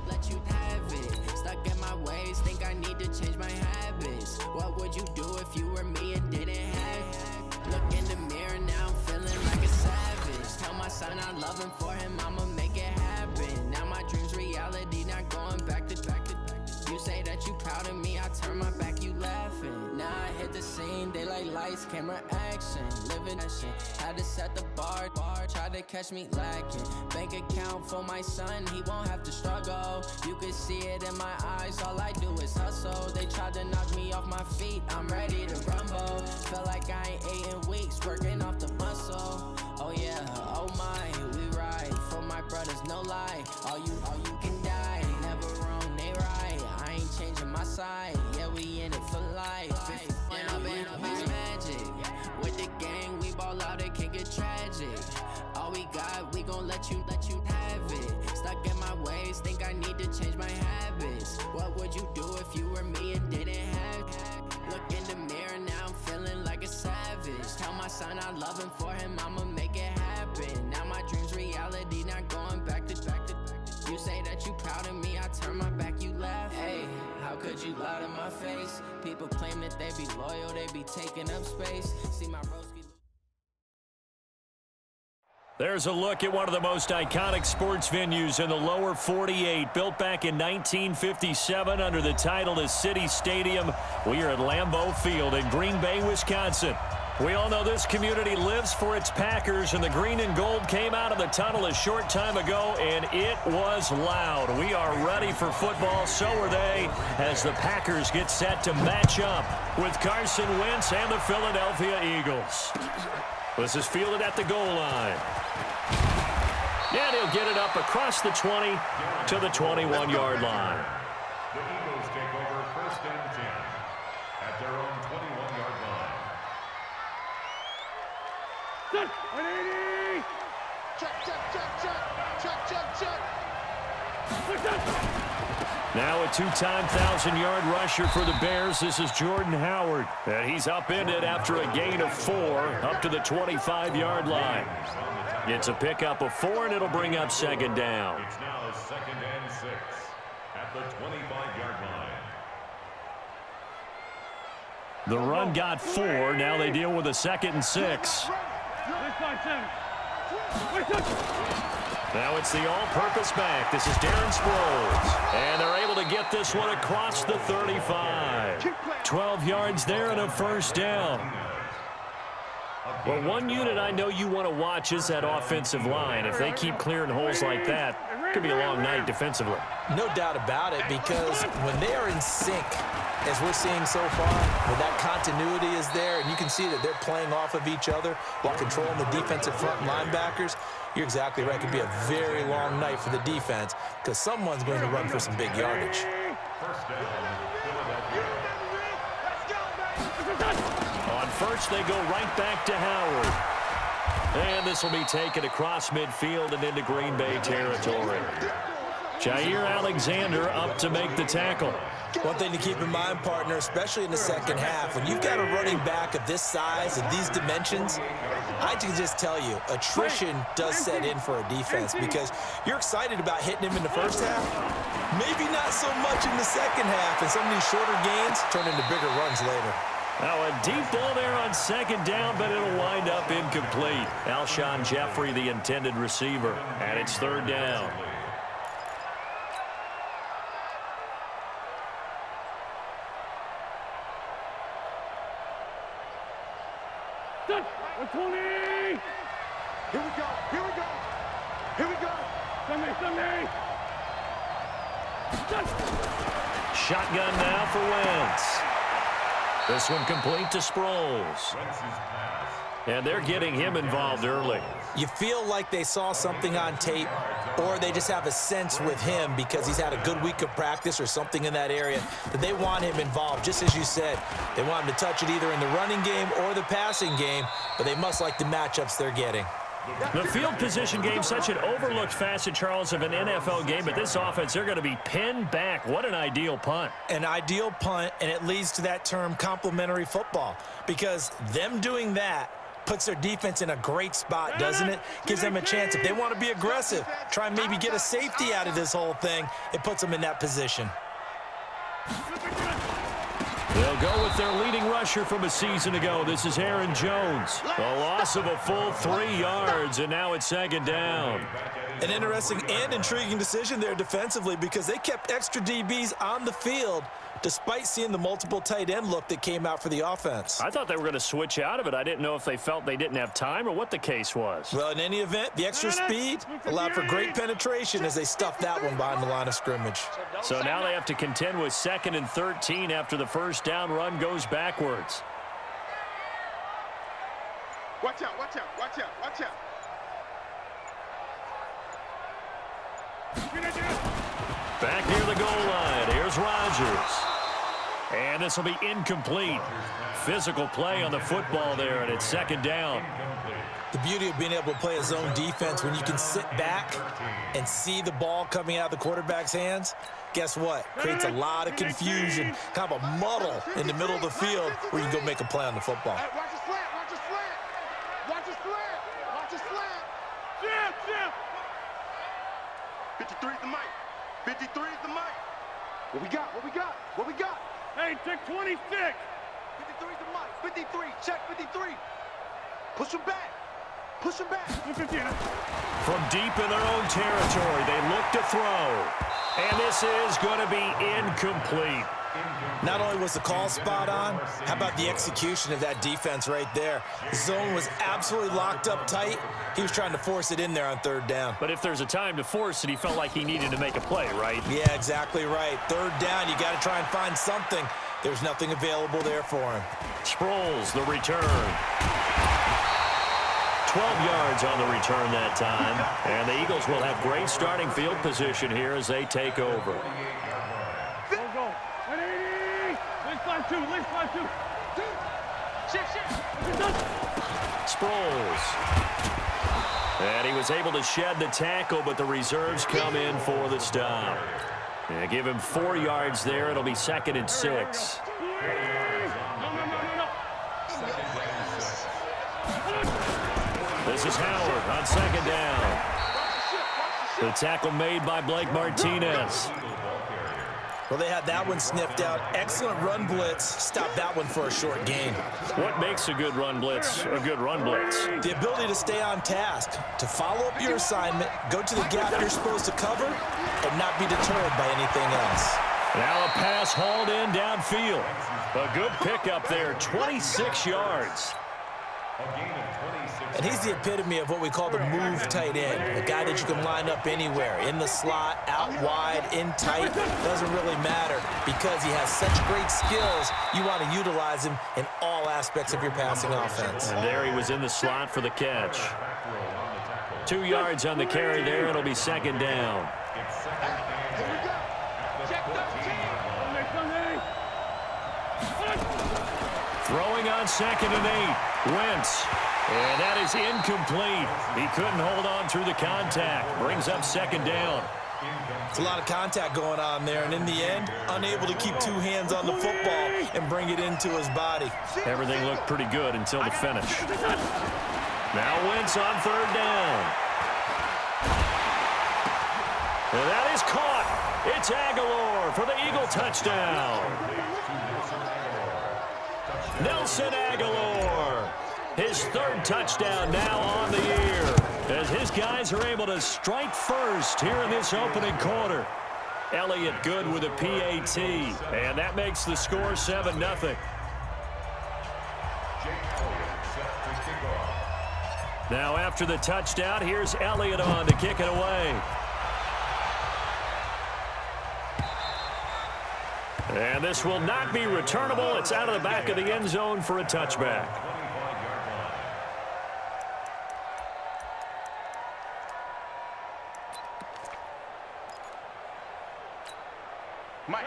let you have it. Stuck in my ways, think I need to change my habits. What would you do if you were me and didn't have it? Look in the mirror, now I'm feeling like a savage. Tell my son I love him, for him I'ma make it happen. Now my dream's reality, not going back to. You say that you proud of me, I turn my back, you laughing. Now I hit the scene, daylight lights, camera action. Living that shit, had to set the bar, tried to catch me lacking. Bank account for my son, he won't have to struggle. You can see it in my eyes, all I do is hustle. They tried to knock me off my feet, I'm ready to rumble. Felt like I ain't ate in weeks, working off the muscle. Oh yeah, oh my, we ride for my brothers, no lie. All you can die, never wrong, they right. I ain't changing my side, yeah, we in it for life. And I've been magic. With the gang, we ball out, it can get tragic. All we got, we gon' let you have it. Stuck in my ways, think I need to change my habits. What would you do if you were me and didn't have it? Look in the mirror, now I'm feeling like a savage. Tell my son I love him, for him I'ma make it happen. Now my dream's reality, not going back to. You say that you proud of me, I turn my back, you laugh. Hey, how could you lie to my face? People claim that they be loyal, they be taking up space. See my broski. There's a look at one of the most iconic sports venues in the lower 48. Built back in 1957 under the title of City Stadium. We are at Lambeau Field in Green Bay, Wisconsin. We all know this community lives for its Packers, and the green and gold came out of the tunnel a short time ago, and it was loud. We are ready for football, so are they, as the Packers get set to match up with Carson Wentz and the Philadelphia Eagles. This is fielded at the goal line. And he'll get it up across the 20 to the 21-yard line. The Eagles take over 1st and 10 at their own 21-yard line. Set, 180! Check. Now a two-time 1,000-yard rusher for the Bears. This is Jordan Howard. And he's upended after a gain of 4 up to the 25-yard line. It's a pickup of 4, and it'll bring up 2nd down. It's now 2nd and 6 at the 25-yard line. The run got 4. Now they deal with a 2nd and 6. Now it's the all-purpose back. This is Darren Sproles. And they're able to get this one across the 35. 12 yards there and a 1st down. Well, one unit I know you want to watch is that offensive line. If they keep clearing holes like that, it could be a long night defensively. No doubt about it, because when they are in sync, as we're seeing so far, when that continuity is there, and you can see that they're playing off of each other while controlling the defensive front linebackers, you're exactly right. It could be a very long night for the defense, because someone's going to run for some big yardage. 1st down, Philadelphia. On first, they go right back to Howard. And this will be taken across midfield and into Green Bay territory. Jair Alexander up to make the tackle. One thing to keep in mind, partner, especially in the second half, when you've got a running back of this size and these dimensions, I can just tell you, attrition does set in for a defense, because you're excited about hitting him in the first half, maybe not so much in the second half, and some of these shorter gains turn into bigger runs later. Now a deep ball there on 2nd down, but it'll wind up incomplete. Alshon Jeffrey, the intended receiver, and it's 3rd down. Set, 20! Here we go, here we go, here we go! Sunday! Shotgun now for Wentz. This one complete to Sproles. And they're getting him involved early. You feel like they saw something on tape, or they just have a sense with him because he's had a good week of practice or something in that area that they want him involved. Just as you said, they want him to touch it either in the running game or the passing game, but they must like the matchups they're getting. The field position game, such an overlooked facet, Charles, of an NFL game, but this offense, they're going to be pinned back. What an ideal punt. An ideal punt, and it leads to that term complementary football, because them doing that Puts their defense in a great spot, doesn't it? Gives them a chance. If they want to be aggressive, try and maybe get a safety out of this whole thing, it puts them in that position. They'll go with their leading rusher from a season ago. This is Aaron Jones. A loss of a full 3 yards, and now it's second down. An interesting and intriguing decision there defensively because they kept extra DBs on the field despite seeing the multiple tight end look that came out for the offense. I thought they were going to switch out of it. I didn't know if they felt they didn't have time or what the case was. Well, in any event, the extra speed allowed for great penetration as they stuffed that one behind the line of scrimmage. So now they have to contend with 2nd and 13 after the first down run goes backwards. Watch out, watch out, watch out, watch out. Back near the goal line. Here's Rodgers. And this will be incomplete. Physical play on the football there, and it's second down. The beauty of being able to play a zone defense when you can sit back and see the ball coming out of the quarterback's hands, guess what? Creates a lot of confusion, kind of a muddle in the middle of the field where you can go make a play on the football. Hey, watch the slant, watch the slant. Watch the slant, watch the slant. Jim, Jim. 53 is the mic. 53 is the mic. What we got, what we got, what we got? Hey, check 26. 53 is the mic. 53, check 53. Push him back. Push him back. From deep in their own territory, they look to throw. And this is going to be incomplete. Not only was the call spot on, how about the execution of that defense right there? The zone was absolutely locked up tight. He was trying to force it in there on 3rd down. But if there's a time to force it, he felt like he needed to make a play, right? Yeah, exactly right. 3rd down, you got to try and find something. There's nothing available there for him. Sproles, the return. 12 yards on the return that time. And the Eagles will have great starting field position here as they take over. Sproles. And he was able to shed the tackle, but the reserves come in for the stop. And give him 4 yards there. It'll be 2nd and 6. This is Howard on 2nd down. The tackle made by Blake Martinez. Well, they had that one sniffed out. Excellent run blitz. Stopped that one for a short gain. What makes a good run blitz a good run blitz? The ability to stay on task, to follow up your assignment, go to the gap you're supposed to cover, and not be deterred by anything else. Now a pass hauled in downfield. A good pickup there, 26 yards. And he's the epitome of what we call the move tight end, a guy that you can line up anywhere, in the slot, out wide, in tight, doesn't really matter because he has such great skills, you want to utilize him in all aspects of your passing offense. And there he was in the slot for the catch. 2 yards on the carry there, it'll be 2nd down. Throwing on 2nd and 8, Wentz. And that is incomplete. He couldn't hold on through the contact. Brings up 2nd down. It's a lot of contact going on there, and in the end, unable to keep 2 hands on the football and bring it into his body. Everything looked pretty good until the finish. Now Wentz on 3rd down. And that is caught. It's Aguilar for the Eagle touchdown. Nelson Aguilar. His 3rd touchdown now on the year as his guys are able to strike first here in this opening quarter. Elliott good with a PAT, and that makes the score 7-0. Now after the touchdown, here's Elliott on to kick it away. And this will not be returnable. It's out of the back of the end zone for a touchback.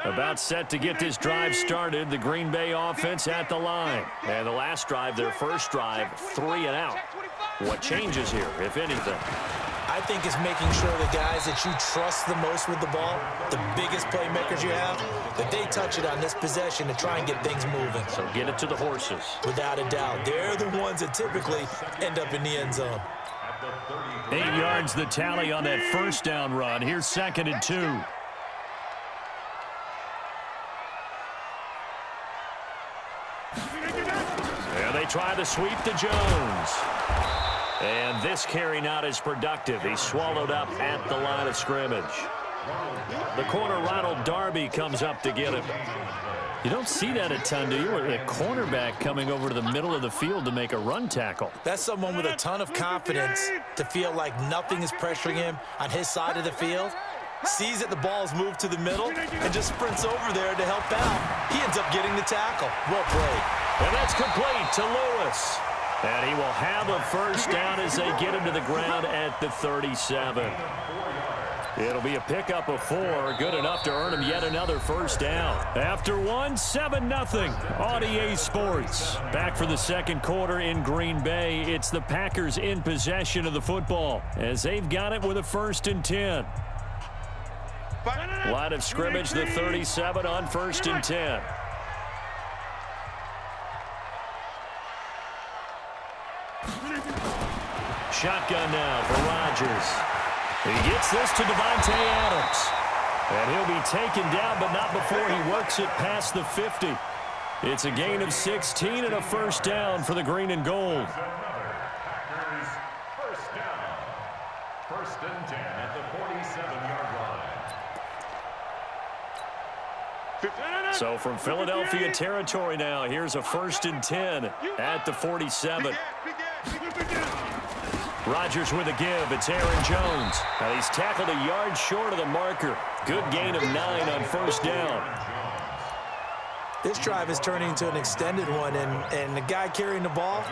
About set to get this drive started, the Green Bay offense at the line. And the last drive, their first drive, 3 and out. What changes here, if anything? I think it's making sure the guys that you trust the most with the ball, the biggest playmakers you have, that they touch it on this possession to try and get things moving. So get it to the horses. Without a doubt. They're the ones that typically end up in the end zone. 8 yards the tally on that first down run. Here's 2nd and 2. And they try the sweep to Jones. And this carry not as productive. He's swallowed up at the line of scrimmage. The corner, Ronald Darby, comes up to get him. You don't see that a ton, do you? Or a cornerback coming over to the middle of the field to make a run tackle. That's someone with a ton of confidence to feel like nothing is pressuring him on his side of the field. Sees that the ball is moved to the middle and just sprints over there to help out. He ends up getting the tackle. Well played. And that's complete to Lewis. And he will have a first down as they get him to the ground at the 37. It'll be a pickup of 4, good enough to earn him yet another first down. After one, 7-0 on EA Sports. Back for the second quarter in Green Bay. It's the Packers in possession of the football as they've got it with a 1st and 10. Line of scrimmage, the 37 on 1st and 10. Shotgun now for Rodgers. He gets this to Davante Adams. And he'll be taken down, but not before he works it past the 50. It's a gain of 16 and a first down for the green and gold. Packers first down. 1st and 10 at the 47-yard line. So from Philadelphia territory now, here's a 1st and 10 at the 47. Rodgers with a give. It's Aaron Jones. He's tackled a yard short of the marker. Good gain of 9 on 1st down. This drive is turning into an extended one, and the guy carrying the ball,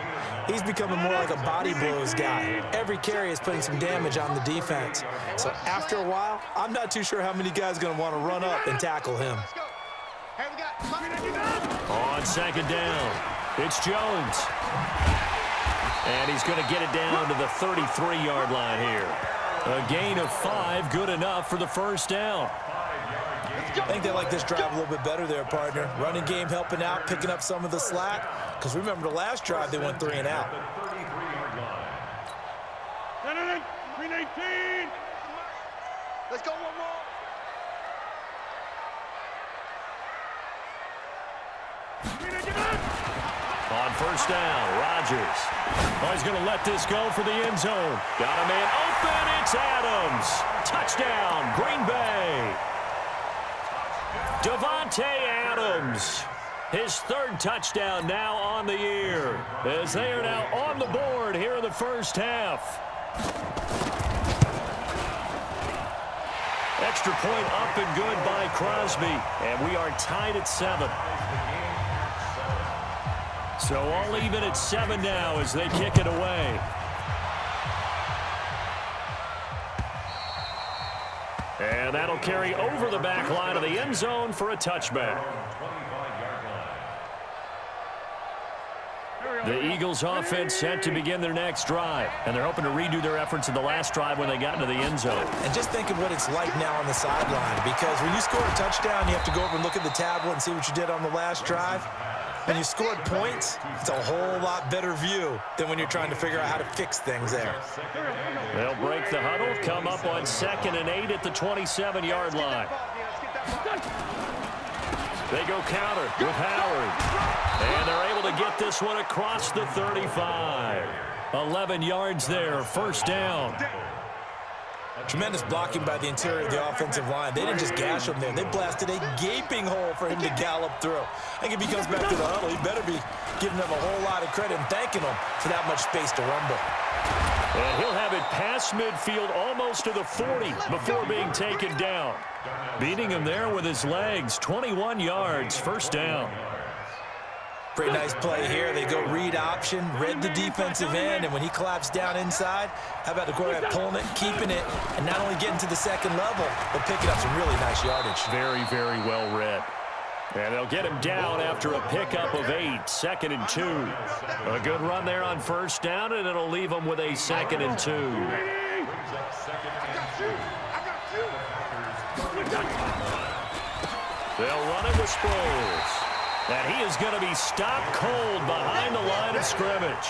he's becoming more like a body blows guy. Every carry is putting some damage on the defense. So after a while, I'm not too sure how many guys are going to want to run up and tackle him. On 2nd down, it's Jones. And he's going to get it down to the 33-yard line here. A gain of 5, good enough for the first down. I think they like this drive a little bit better there, partner. Running game helping out, picking up some of the slack. Because remember the last drive, they went 3 and out. 319. Let's go one more. On 1st down, Rodgers. Oh, he's going to let this go for the end zone. Got a man open. It's Adams. Touchdown, Green Bay. Davante Adams. His 3rd touchdown now on the year as they are now on the board here in the first half. Extra point up and good by Crosby. And we are tied at 7. So all even at 7 now as they kick it away. And that'll carry over the back line of the end zone for a touchback. The Eagles offense set to begin their next drive. And they're hoping to redo their efforts in the last drive when they got into the end zone. And just think of what it's like now on the sideline. Because when you score a touchdown, you have to go over and look at the tablet and see what you did on the last drive. When you scored points, it's a whole lot better view than when you're trying to figure out how to fix things there. They'll break the huddle, come up on 2nd and 8 at the 27-yard line. They go counter with Howard. And they're able to get this one across the 35. 11 yards there, first down. Tremendous blocking by the interior of the offensive line. They didn't just gash him there. They blasted a gaping hole for him to gallop through. I think if he comes back to the huddle, he better be giving them a whole lot of credit and thanking them for that much space to rumble. And he'll have it past midfield almost to the 40 before being taken down. Beating him there with his legs, 21 yards, first down. Pretty nice play here. They go read option, read the defensive end, and when he collapsed down inside, how about the quarterback pulling it, keeping it, and not only getting to the second level, but picking up some really nice yardage. Very, very well read. And they'll get him down after a pickup of 8, 2nd and 2. A good run there on first down, and it'll leave him with a 2nd and 2. Brings up second and 2. They'll run it with Sproles. And he is going to be stopped cold behind the line of scrimmage.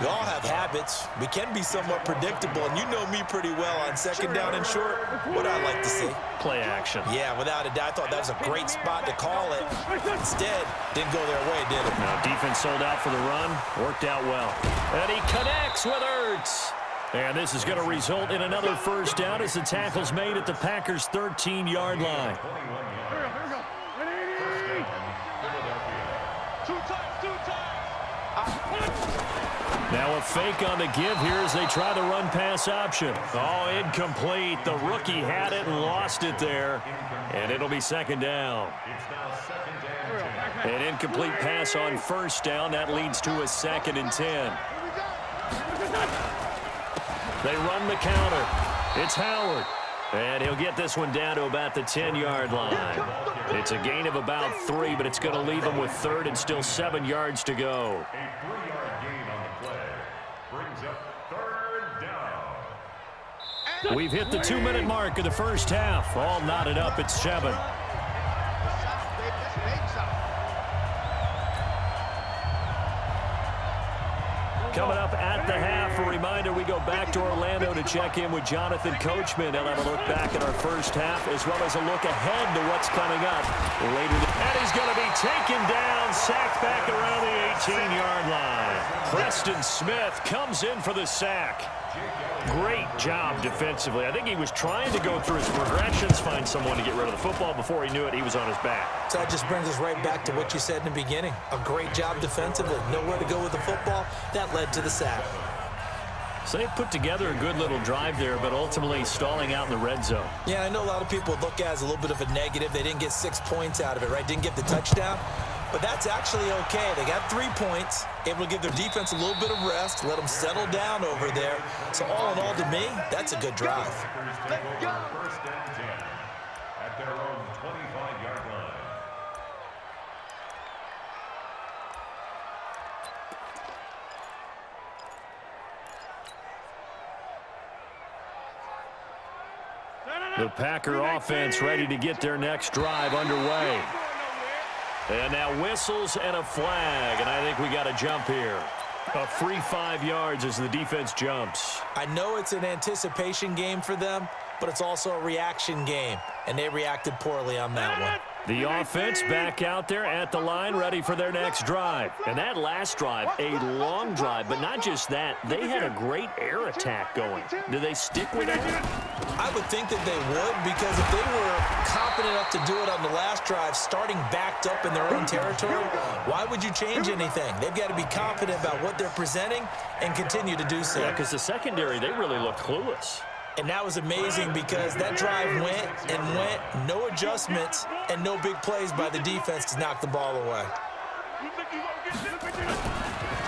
We all have habits. We can be somewhat predictable, and you know me pretty well on second down and short. What I like to see. Play action. Yeah, without a doubt. I thought that was a great spot to call it. Instead, didn't go their way, did it? Now, defense sold out for the run. Worked out well. And he connects with Ertz. And this is going to result in another first down as the tackle's made at the Packers' 13-yard line. Now a fake on the give here as they try the run-pass option. Oh, incomplete. The rookie had it and lost it there. And it'll be second down. An incomplete pass on first down. That leads to a 2nd and 10. They run the counter. It's Howard. And he'll get this one down to about the 10-yard line. It's a gain of about 3, but it's going to leave them with 3rd and still 7 yards to go. A 3-yard gain on the play. Brings up 3rd down. We've hit the 2-minute mark of the first half. All knotted up at 7. Coming up at the half, a reminder, we go back to Orlando to check in with Jonathan Coachman. They'll have a look back at our first half as well as a look ahead to what's coming up later. And he's going to be taken down, sacked back around the 18-yard line. Preston Smith comes in for the sack. Great job defensively. I think he was trying to go through his progressions, find someone to get rid of the football. Before he knew it, he was on his back. So that just brings us right back to what you said in the beginning. A great job defensively. Nowhere to go with the football. That led to the sack. So they put together a good little drive there, but ultimately stalling out in the red zone. Yeah, I know a lot of people look at it as a little bit of a negative. They didn't get 6 points out of it, right? Didn't get the touchdown. But that's actually okay. They got 3 points, able to give their defense a little bit of rest, let them settle down over there. So all in all, to me, that's a good drive. Let's go. 1st and 10 at their own 25-yard line. The Packer offense ready to get their next drive underway. And now whistles and a flag, and I think we got a jump here. A free 5 yards as the defense jumps. I know it's an anticipation game for them, but it's also a reaction game, and they reacted poorly on that one. The offense back out there at the line, ready for their next drive. And that last drive, a long drive, but not just that. They had a great air attack going. Do they stick with that? I would think that they would, because if they were confident enough to do it on the last drive, starting backed up in their own territory, why would you change anything? They've got to be confident about what they're presenting and continue to do so. Yeah, because the secondary, they really looked clueless. And that was amazing because that drive went and went, no adjustments, and no big plays by the defense to knock the ball away.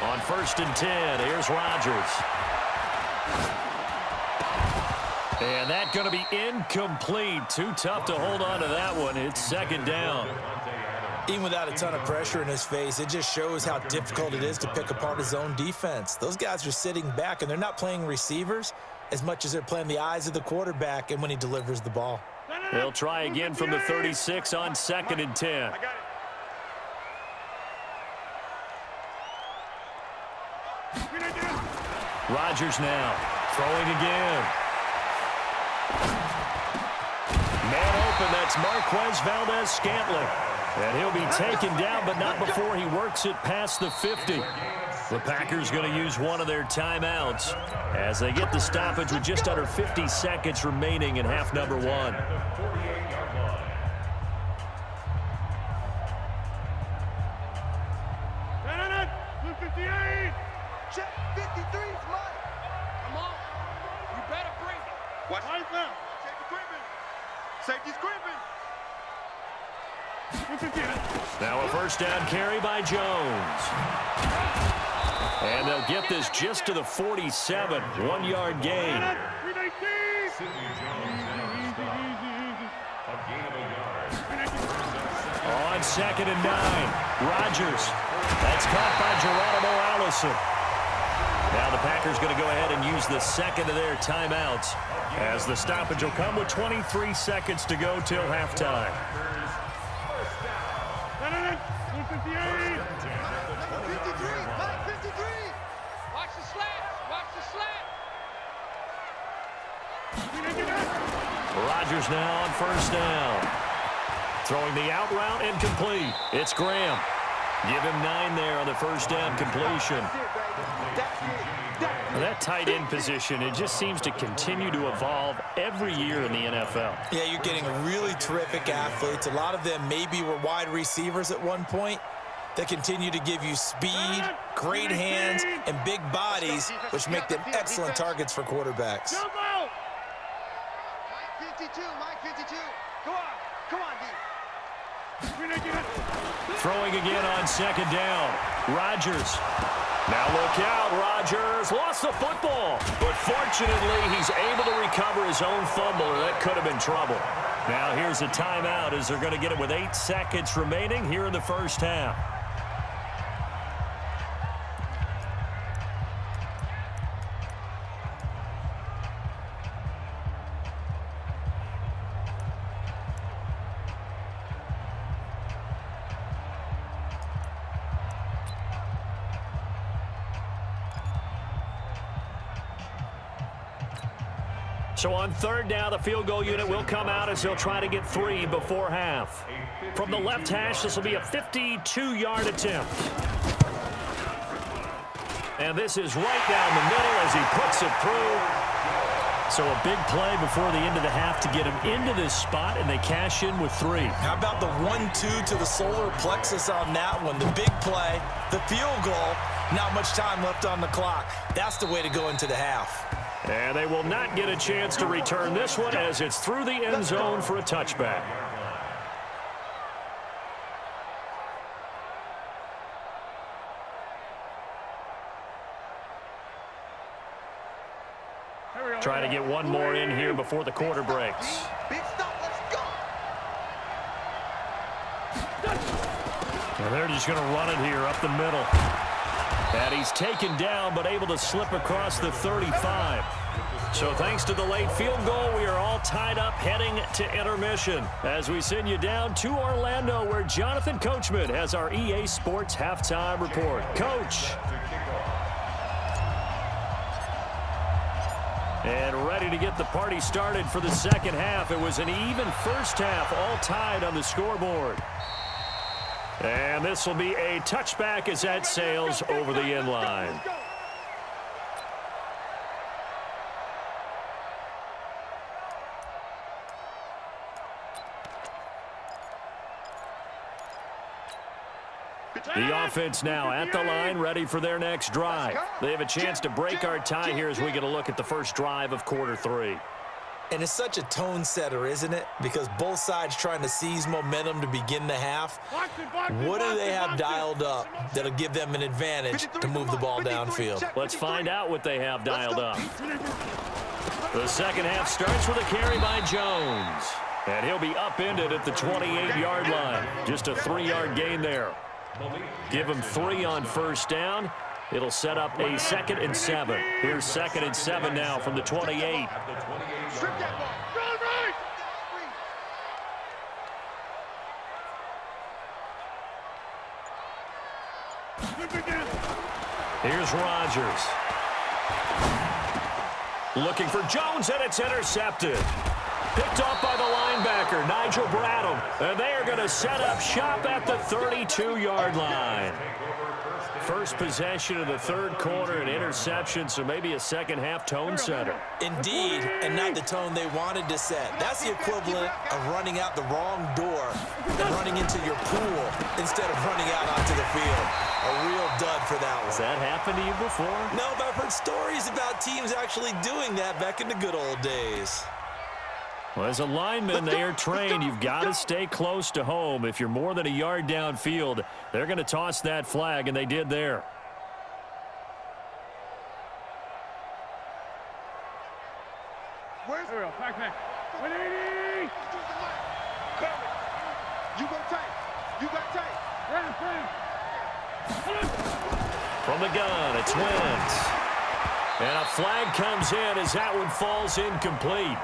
On 1st and 10, here's Rodgers. And that's going to be incomplete. Too tough to hold on to that one. It's 2nd down. Even without a ton of pressure in his face, it just shows how difficult it is to pick apart his own defense. Those guys are sitting back, and they're not playing receivers as much as they're playing the eyes of the quarterback and when he delivers the ball. They'll try again from the 36 on 2nd and 10. Rodgers now throwing again. Man open, that's Marquez Valdez-Scantling. And he'll be taken down, but not before he works it past the 50. The Packers going to use one of their timeouts as they get the stoppage with just under 50 seconds remaining in half number 1. Check 53's mine. Come on. You better bring it. Watch it now. Safety's gripping. Now a 1st down carry by Jones. And they'll get this just to the 47. 1-yard gain. A gain of a yard. On 2nd and 9. Rodgers. That's caught by Geronimo Allison. Now the Packers going to go ahead and use the second of their timeouts, as the stoppage will come with 23 seconds to go till halftime. Rodgers now on first down. Throwing the out route incomplete. It's Graham. Give him 9 there on the first down completion. That tight end position, it just seems to continue to evolve every year in the NFL. Yeah, you're getting really terrific athletes. A lot of them maybe were wide receivers at one point. They continue to give you speed, great hands, and big bodies, which make them excellent targets for quarterbacks. Mike 52, Mike 52. Come on, D. Throwing again on second down. Rodgers. Now look out, Rodgers lost the football, but fortunately he's able to recover his own fumble, or that could have been trouble. Now here's a timeout as they're going to get it with 8 seconds remaining here in the first half. So on third down, the field goal unit will come out as they'll try to get 3 before half. From the left hash, this will be a 52-yard attempt. And this is right down the middle as he puts it through. So a big play before the end of the half to get him into this spot, and they cash in with 3. How about the 1-2 to the solar plexus on that one? The big play, the field goal, not much time left on the clock. That's the way to go into the half. And they will not get a chance to return this one as it's through the end zone for a touchback. Trying to get one more in here before the quarter breaks. Big stop, let's go. And they're just going to run it here up the middle. And he's taken down, but able to slip across the 35. So thanks to the late field goal, we are all tied up heading to intermission as we send you down to Orlando, where Jonathan Coachman has our EA Sports halftime report. Coach. And ready to get the party started for the second half. It was an even first half, all tied on the scoreboard. And this will be a touchback as that sails over the end line. The offense now at the line, ready for their next drive. They have a chance to break our tie here as we get a look at the first drive of quarter 3. And it's such a tone setter, isn't it? Because both sides trying to seize momentum to begin the half. What do they have dialed up that'll give them an advantage to move the ball downfield? Let's find out what they have dialed up. The second half starts with a carry by Jones. And he'll be upended at the 28-yard line. Just a 3-yard gain there. Give him 3 on first down. It'll set up a 2nd and 7. Here's 2nd and 7 now from the 28. Here's Rodgers. Looking for Jones, and it's intercepted. Picked off by the linebacker, Nigel Bradham. And they are going to set up shop at the 32-yard line. First possession of the third quarter, an interception, so maybe a second-half tone setter. Indeed, and not the tone they wanted to set. That's the equivalent of running out the wrong door and running into your pool instead of running out onto the field. A real dud for that one. Has that happened to you before? No, but I've heard stories about teams actually doing that back in the good old days. Well, as a lineman, they are trained. You've got to stay close to home. If you're more than a yard downfield, they're going to toss that flag, and they did there. Where's the back? 180. You go tight. You got tight. From the gun, it's Wentz. And a flag comes in as that one falls incomplete.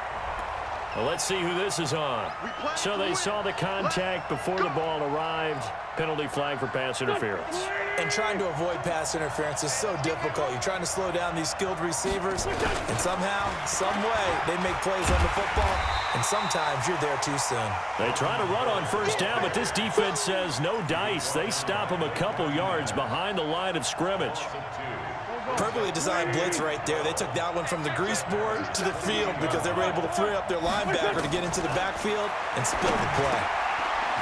Well, let's see who this is on. So they saw the contact before the ball arrived. Penalty flag for pass interference. And trying to avoid pass interference is so difficult. You're trying to slow down these skilled receivers, and somehow, some way, they make plays on the football, and sometimes you're there too soon. They try to run on first down, but this defense says no dice. They stop them a couple yards behind the line of scrimmage. Perfectly designed blitz right there. They took that one from the grease board to the field because they were able to free up their linebacker to get into the backfield and spill the play.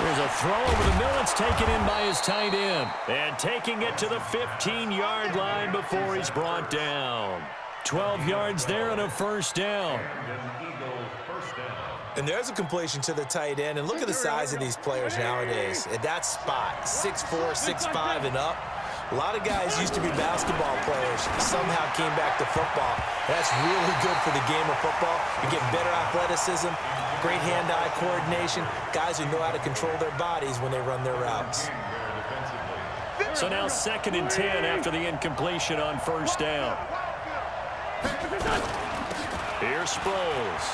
There's a throw over the middle. It's taken in by his tight end. And taking it to the 15-yard line before he's brought down. 12 yards there and a first down. And there's a completion to the tight end. And look at the size of these players nowadays. At that spot, 6'4", 6'5", and up. A lot of guys used to be basketball players, somehow came back to football. That's really good for the game of football. You get better athleticism, great hand-eye coordination, guys who know how to control their bodies when they run their routes. So now 2nd and 10 after the incompletion on first down. Here's Sproles.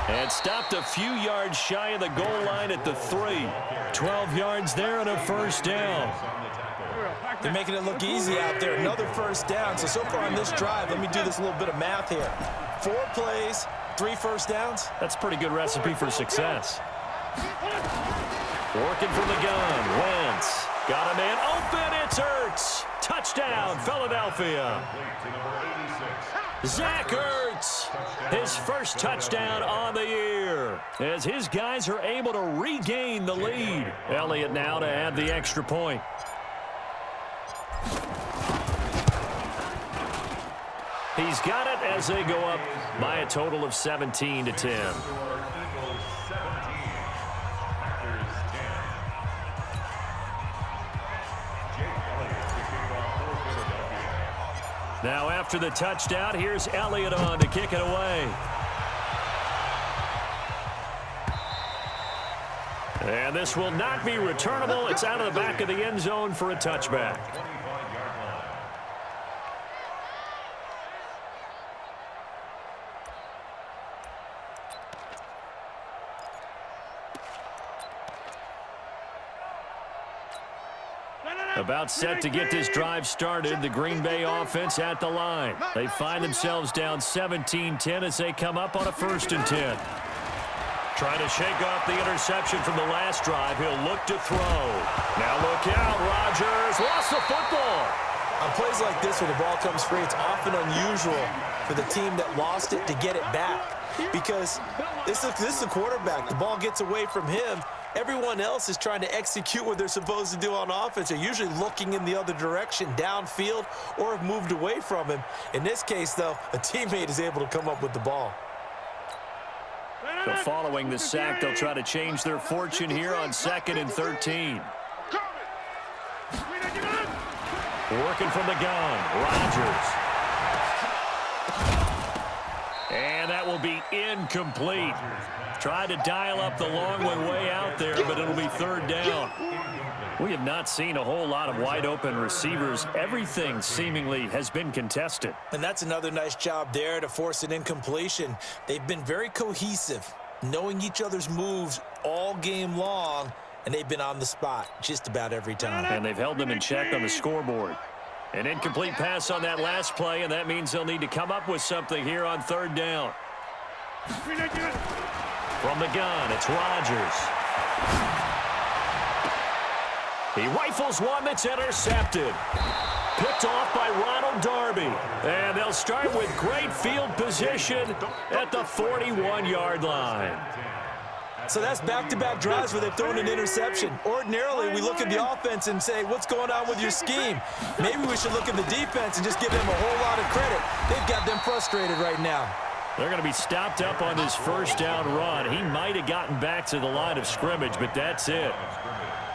And stopped a few yards shy of the goal line at the 3. 12 yards there and a first down. They're making it look easy out there. Another first down. So far on this drive, let me do this little bit of math here. 4 plays, 3 first downs. That's a pretty good recipe for success. Working from the gun. Wentz. Got a man open. It's Ertz. Touchdown, Philadelphia. Zach Ertz, his first touchdown on the year, as his guys are able to regain the lead. Elliott now to add the extra point. He's got it as they go up by a total of 17-10. Now after the touchdown, here's Elliott on to kick it away. And this will not be returnable. It's out of the back of the end zone for a touchback. About set to get this drive started, the Green Bay offense at the line. They find themselves down 17-10 as they come up on a 1st and 10. Trying to shake off the interception from the last drive. He'll look to throw. Now look out, Rodgers lost the football. On plays like this where the ball comes free, it's often unusual for the team that lost it to get it back. Because this is the quarterback. The ball gets away from him. Everyone else is trying to execute what they're supposed to do on offense. They're usually looking in the other direction, downfield, or have moved away from him. In this case, though, a teammate is able to come up with the ball. So following the sack, they'll try to change their fortune here on 2nd and 13. Working from the gun, Rodgers. And that will be incomplete. Tried to dial up the long way out there, but it'll be 3rd down. We have not seen a whole lot of wide-open receivers. Everything seemingly has been contested. And that's another nice job there to force an incompletion. They've been very cohesive, knowing each other's moves all game long, and they've been on the spot just about every time. And they've held them in check on the scoreboard. An incomplete pass on that last play, and that means they'll need to come up with something here on 3rd down. From the gun, it's Rodgers. He rifles one that's intercepted. Picked off by Ronald Darby. And they'll start with great field position at the 41-yard line. So that's back-to-back drives where they've thrown an interception. Ordinarily, we look at the offense and say, what's going on with your scheme? Maybe we should look at the defense and just give them a whole lot of credit. They've got them frustrated right now. They're going to be stopped up on this 1st down run. He might have gotten back to the line of scrimmage, but that's it.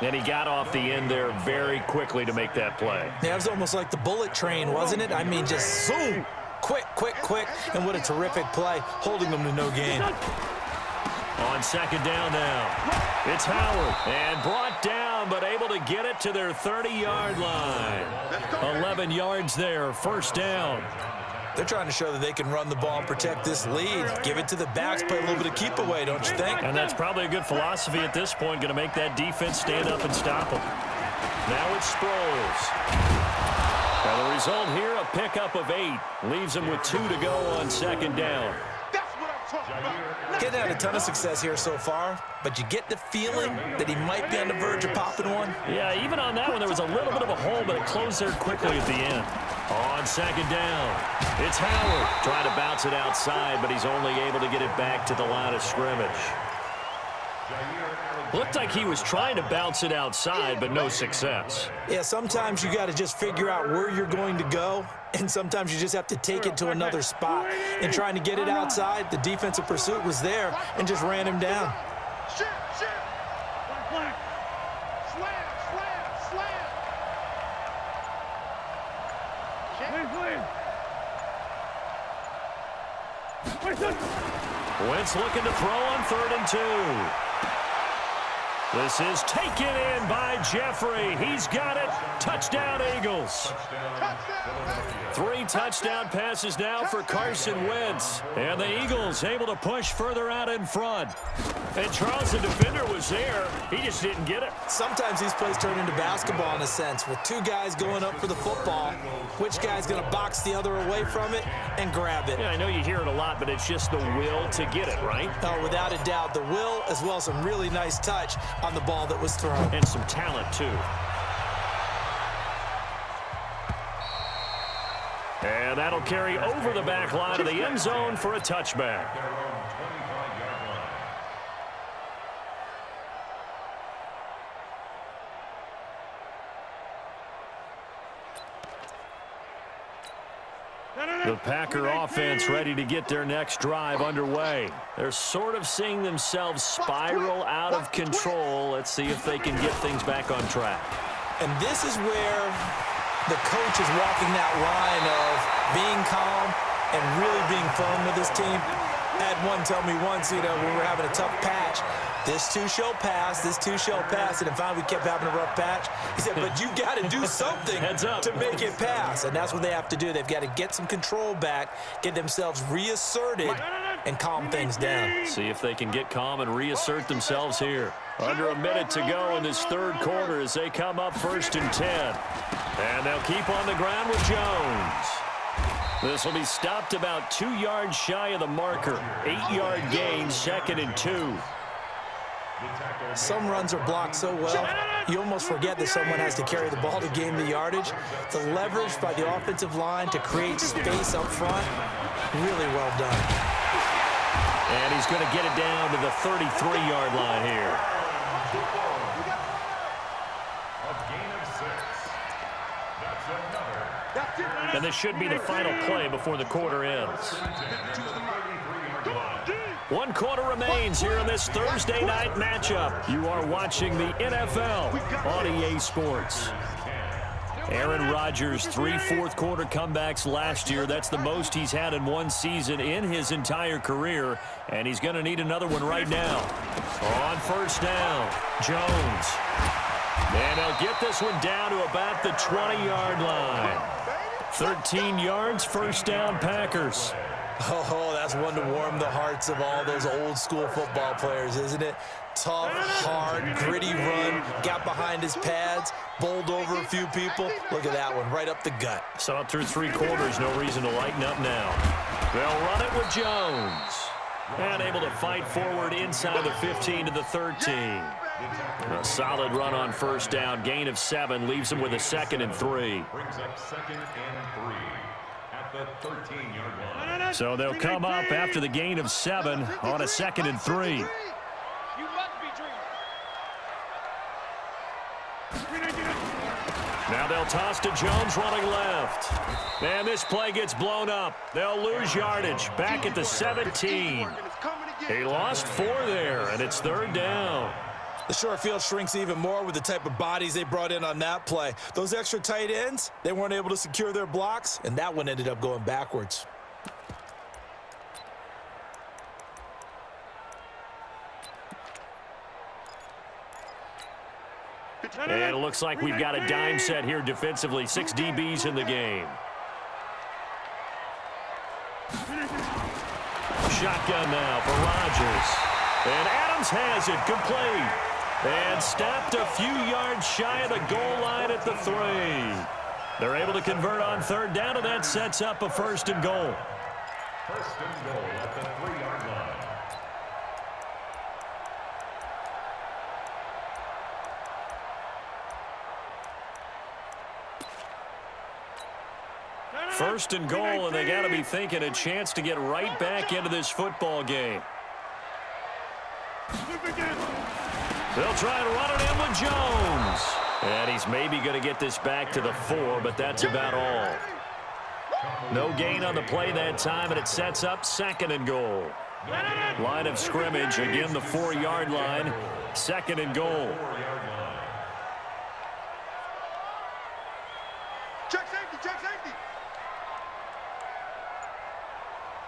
And he got off the end there very quickly to make that play. Yeah, it was almost like the bullet train, wasn't it? I mean, just zoom, quick, and what a terrific play, holding them to no gain. On 2nd down now, it's Howard, and brought down down, but able to get it to their 30-yard line. 11 yards there, first down. They're trying to show that they can run the ball and protect this lead. Give it to the backs, play a little bit of keep away, don't you think? And that's probably a good philosophy at this point, going to make that defense stand up and stop them. Now it's Sproles. Now the result here, a pickup of 8. Leaves them with 2 to go on second down. That's what I'm talking about. Getting had a ton of success here so far, but you get the feeling that he might be on the verge of popping one. Yeah, even on that one, there was a little bit of a hole, but it closed there quickly at the end. On second down, it's Howard trying to bounce it outside, but he's only able to get it back to the line of scrimmage. Looked like he was trying to bounce it outside, but no success. Yeah, sometimes you got to just figure out where you're going to go, and sometimes you just have to take it to another spot. And trying to get it outside, the defensive pursuit was there and just ran him down. Slam. Wentz looking to throw on 3rd and 2. This is taken in by Jeffrey. He's got it. Touchdown, Eagles. 3 touchdown passes now for Carson Wentz. And the Eagles able to push further out in front. And Charles, the defender, was there. He just didn't get it. Sometimes these plays turn into basketball in a sense, with 2 guys going up for the football. Which guy's going to box the other away from it and grab it? Yeah, I know you hear it a lot, but it's just the will to get it, right? Oh, without a doubt, the will as well as some really nice touch on the ball that was thrown. And some talent, too. And that'll carry over the back line of the end zone for a touchback. The Packer offense ready to get their next drive underway. They're sort of seeing themselves spiral out of control. Let's see if they can get things back on track. And this is where the coach is walking that line of being calm and really being firm with his team. I had one tell me once, when we were having a tough patch, this too shall pass, this too shall pass, and then finally we kept having a rough patch. He said, but you got to do something to make it pass, and that's what they have to do. They've got to get some control back, get themselves reasserted, and calm things down. See if they can get calm and reassert themselves here. Under a minute to go in this 3rd quarter as they come up 1st and 10. And they'll keep on the ground with Jones. This will be stopped about 2 yards shy of the marker. 8-yard gain, 2nd and 2. Some runs are blocked so well, you almost forget that someone has to carry the ball to gain the yardage. The leverage by the offensive line to create space up front, really well done. And he's going to get it down to the 33-yard line here. And this should be the final play before the quarter ends. 1 quarter remains here in this Thursday night matchup. You are watching the NFL on EA Sports. Aaron Rodgers, 3 fourth-quarter comebacks last year. That's the most he's had in one season in his entire career, and he's going to need another one right now. On 1st down, Jones. And he'll get this one down to about the 20-yard line. 13 yards, 1st down, Packers. Oh, that's one to warm the hearts of all those old-school football players, isn't it? Tough, hard, gritty run, got behind his pads, bowled over a few people. Look at that one, right up the gut. So up through 3 quarters, no reason to lighten up now. They'll run it with Jones. And able to fight forward inside the 15 to the 13. A solid run on 1st down, gain of 7, leaves him with a 2nd and 3. Brings up 2nd and 3 at the 13-yard line. So they'll come up after the gain of 7 on a 2nd and 3. You must be dreaming. Now they'll toss to Jones running left. And this play gets blown up. They'll lose yardage back at the 17. He lost 4 there, and it's 3rd down. The short field shrinks even more with the type of bodies they brought in on that play. Those extra tight ends, they weren't able to secure their blocks, and that one ended up going backwards. And it looks like we've got a dime set here defensively. 6 DBs in the game. Shotgun now for Rodgers. And Adams has it complete. And stopped a few yards shy of the goal line at the 3. They're able to convert on 3rd down, and that sets up a 1st and goal. 1st and goal at the 3-yard line. First and goal, and they got to be thinking a chance to get right back into this football game. They'll try and run it in with Jones. And he's maybe going to get this back to the 4, but that's about all. No gain on the play that time, and it sets up 2nd and goal. Line of scrimmage, again the 4-yard line. 2nd and goal. Check safety, check safety.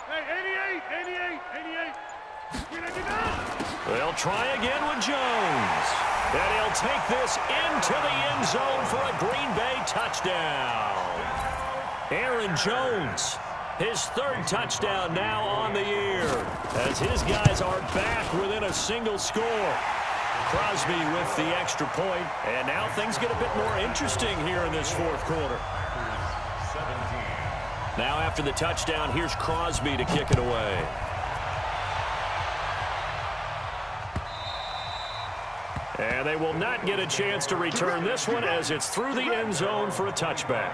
Hey, 88. They'll try again with Jones. And he'll take this into the end zone for a Green Bay touchdown. Aaron Jones, his 3rd touchdown now on the year, as his guys are back within a single score. Crosby with the extra point, and now things get a bit more interesting here in this 4th quarter. Now after the touchdown, here's Crosby to kick it away. And they will not get a chance to return this one as it's through the end zone for a touchback.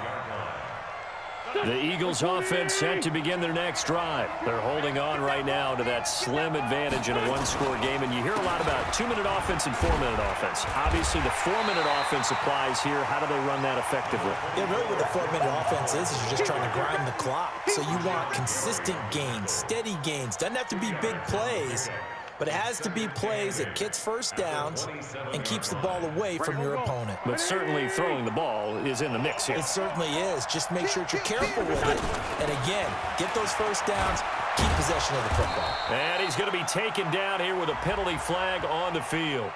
The Eagles offense set to begin their next drive. They're holding on right now to that slim advantage in a 1-score game, and you hear a lot about 2-minute offense and 4-minute offense. Obviously, the 4-minute offense applies here. How do they run that effectively? Yeah, really what the 4-minute offense is you're just trying to grind the clock. So you want consistent gains, steady gains. Doesn't have to be big plays, but it has to be plays that gets first downs and keeps the ball away from your opponent. But certainly throwing the ball is in the mix here. It certainly is. Just make sure that you're careful with it. And again, get those first downs, keep possession of the football. And he's going to be taken down here with a penalty flag on the field.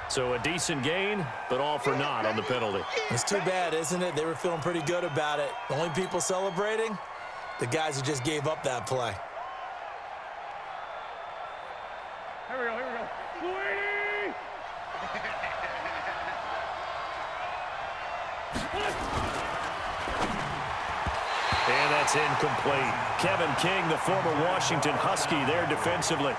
So a decent gain, but all for naught on the penalty. It's too bad, isn't it? They were feeling pretty good about it. The only people celebrating, the guys who just gave up that play. Here we go. And that's incomplete. Kevin King, the former Washington Husky, there defensively.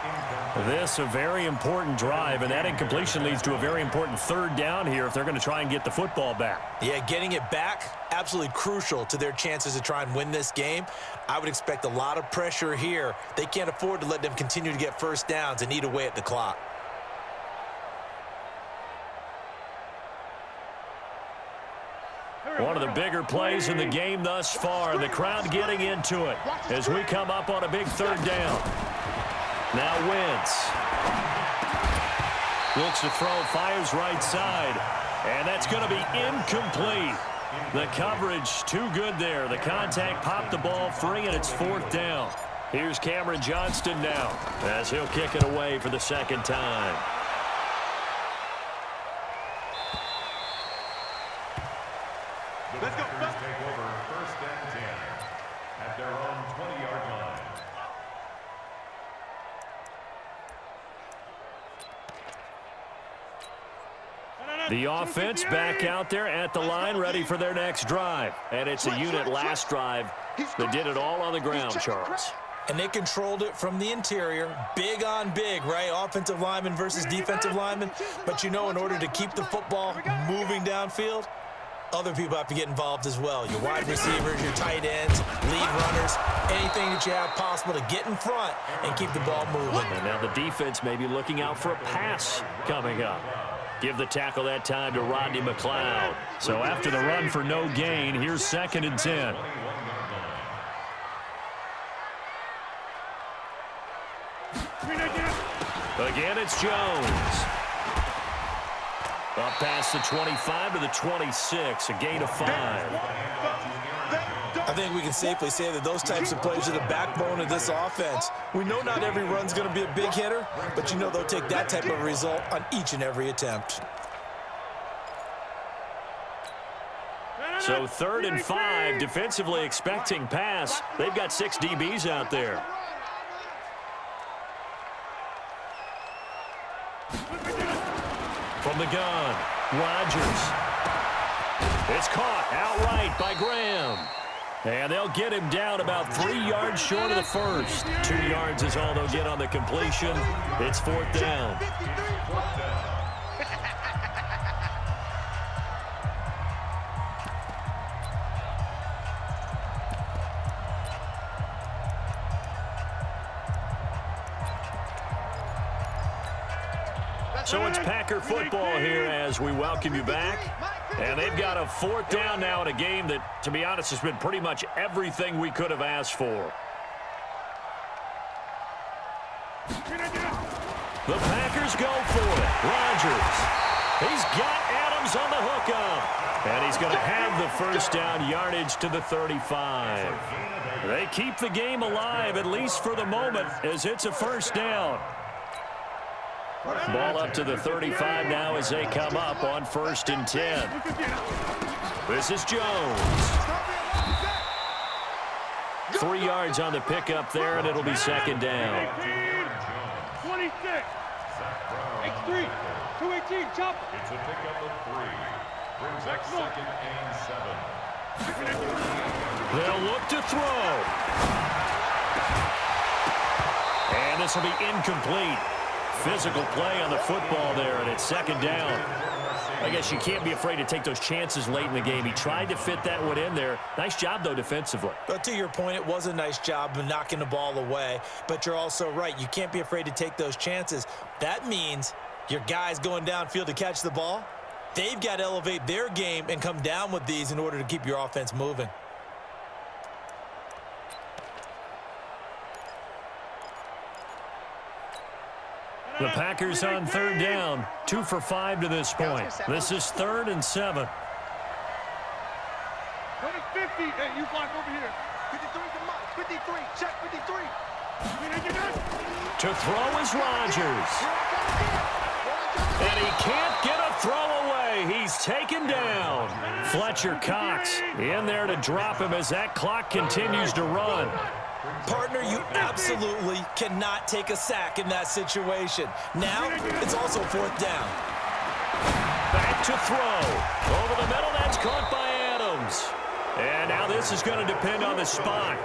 This a very important drive, and that incompletion leads to a very important 3rd down here if they're going to try and get the football back. Yeah, getting it back, absolutely crucial to their chances to try and win this game. I would expect a lot of pressure here. They can't afford to let them continue to get first downs and eat away at the clock. One of the bigger plays in the game thus far, and the crowd getting into it as we come up on a big 3rd down. Now Wentz looks to throw, fires right side, and that's going to be incomplete. The coverage too good there. The contact popped the ball free, and it's 4th down. Here's Cameron Johnston now as he'll kick it away for the 2nd time. Let's go. Take over 1st and 10 at their own 20-yard line. The offense back out there at the line, ready for their next drive. And it's a unit last drive that did it all on the ground, Charles. And they controlled it from the interior, big on big, right? Offensive lineman versus defensive lineman. But you know, in order to keep the football moving downfield, other people have to get involved as well. Your wide receivers, your tight ends, lead runners, anything that you have possible to get in front and keep the ball moving. And now the defense may be looking out for a pass coming up. Give the tackle that time to Rodney McLeod. So after the run for no gain, here's 2nd and 10. Again, it's Jones. Up past the 25 to the 26, a gain of 5. I think we can safely say that those types of plays are the backbone of this offense. We know not every run's going to be a big hitter, but you know they'll take that type of result on each and every attempt. So 3rd and 5, defensively expecting pass. They've got 6 DBs out there. From the gun, Rodgers. It's caught outright by Graham. And they'll get him down about 3 yards short of the first. 2 yards is all they'll get on the completion. It's 4th down. So it's Packer football here as we welcome you back. And they've got a 4th down now in a game that, to be honest, has been pretty much everything we could have asked for. The Packers go for it. Rodgers. He's got Adams on the hookup. And he's going to have the first down, yardage to the 35. They keep the game alive, at least for the moment, as it's a first down. Ball up to the 35 now as they come up on 1st and 10. This is Jones. 3 yards on the pickup there, and it'll be 2nd down. 26. X3. 218. Chop. It's a pickup of 3. Brings up 2nd and 7. They'll look to throw. And this will be incomplete. Physical play on the football there, and it's 2nd down. I guess you can't be afraid to take those chances late in the game. He tried to fit that one in there. Nice job, though, defensively. But to your point, it was a nice job of knocking the ball away. But you're also right. You can't be afraid to take those chances. That means your guys going downfield to catch the ball, they've got to elevate their game and come down with these in order to keep your offense moving. The Packers on 3rd down, 2 for 5 to this point. This is 3rd and 7. Go to 50. Hey, you block over here. 53 to Mike. 53. Check 53. To throw is Rodgers. And he can't get a throw away. He's taken down. Fletcher Cox in there to drop him as that clock continues to run. Partner, you absolutely cannot take a sack in that situation. Now, it's also 4th down. Back to throw. Over the middle, that's caught by Adams. And now this is going to depend on the spot.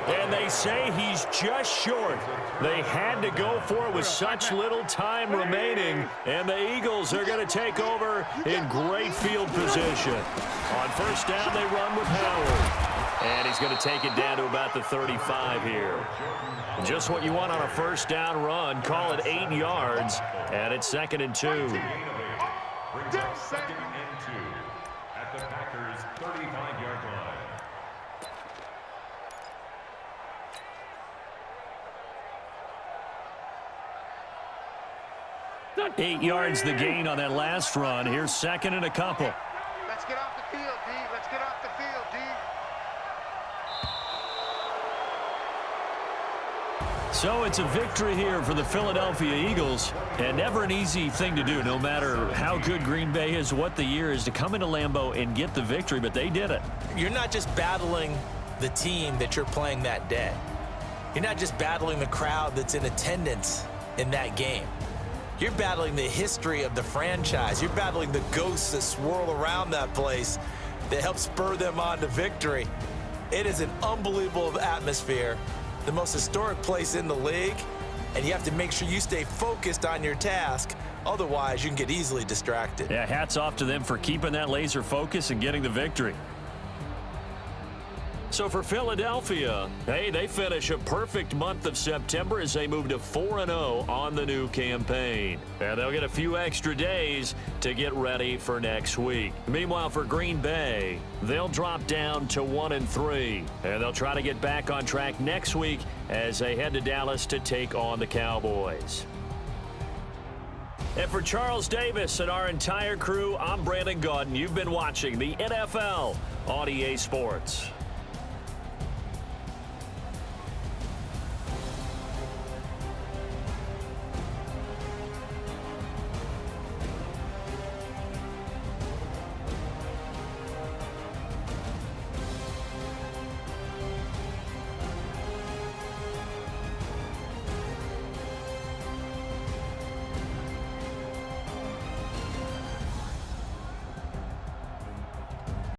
And they say he's just short. They had to go for it with such little time remaining. And the Eagles are going to take over in great field position. On 1st down, they run with Howard. And he's going to take it down to about the 35 here. Just what you want on a 1st down run. Call it 8 yards. And it's 2nd and 2. Brings up 2nd and 2 at the Packers' 35-yard line. 8 yards the gain on that last run. Here's 2nd and a couple. Let's get off the field, D. Let's get off the field, D. So it's a victory here for the Philadelphia Eagles, and never an easy thing to do, no matter how good Green Bay is, what the year is, to come into Lambeau and get the victory, but they did it. You're not just battling the team that you're playing that day. You're not just battling the crowd that's in attendance in that game. You're battling the history of the franchise. You're battling the ghosts that swirl around that place that help spur them on to victory. It is an unbelievable atmosphere, the most historic place in the league, and you have to make sure you stay focused on your task. Otherwise, you can get easily distracted. Yeah, hats off to them for keeping that laser focus and getting the victory. So for Philadelphia, hey, they finish a perfect month of September as they move to 4-0 on the new campaign. And they'll get a few extra days to get ready for next week. Meanwhile, for Green Bay, they'll drop down to 1-3. And they'll try to get back on track next week as they head to Dallas to take on the Cowboys. And for Charles Davis and our entire crew, I'm Brandon Gaudin. You've been watching the NFL on EA Sports.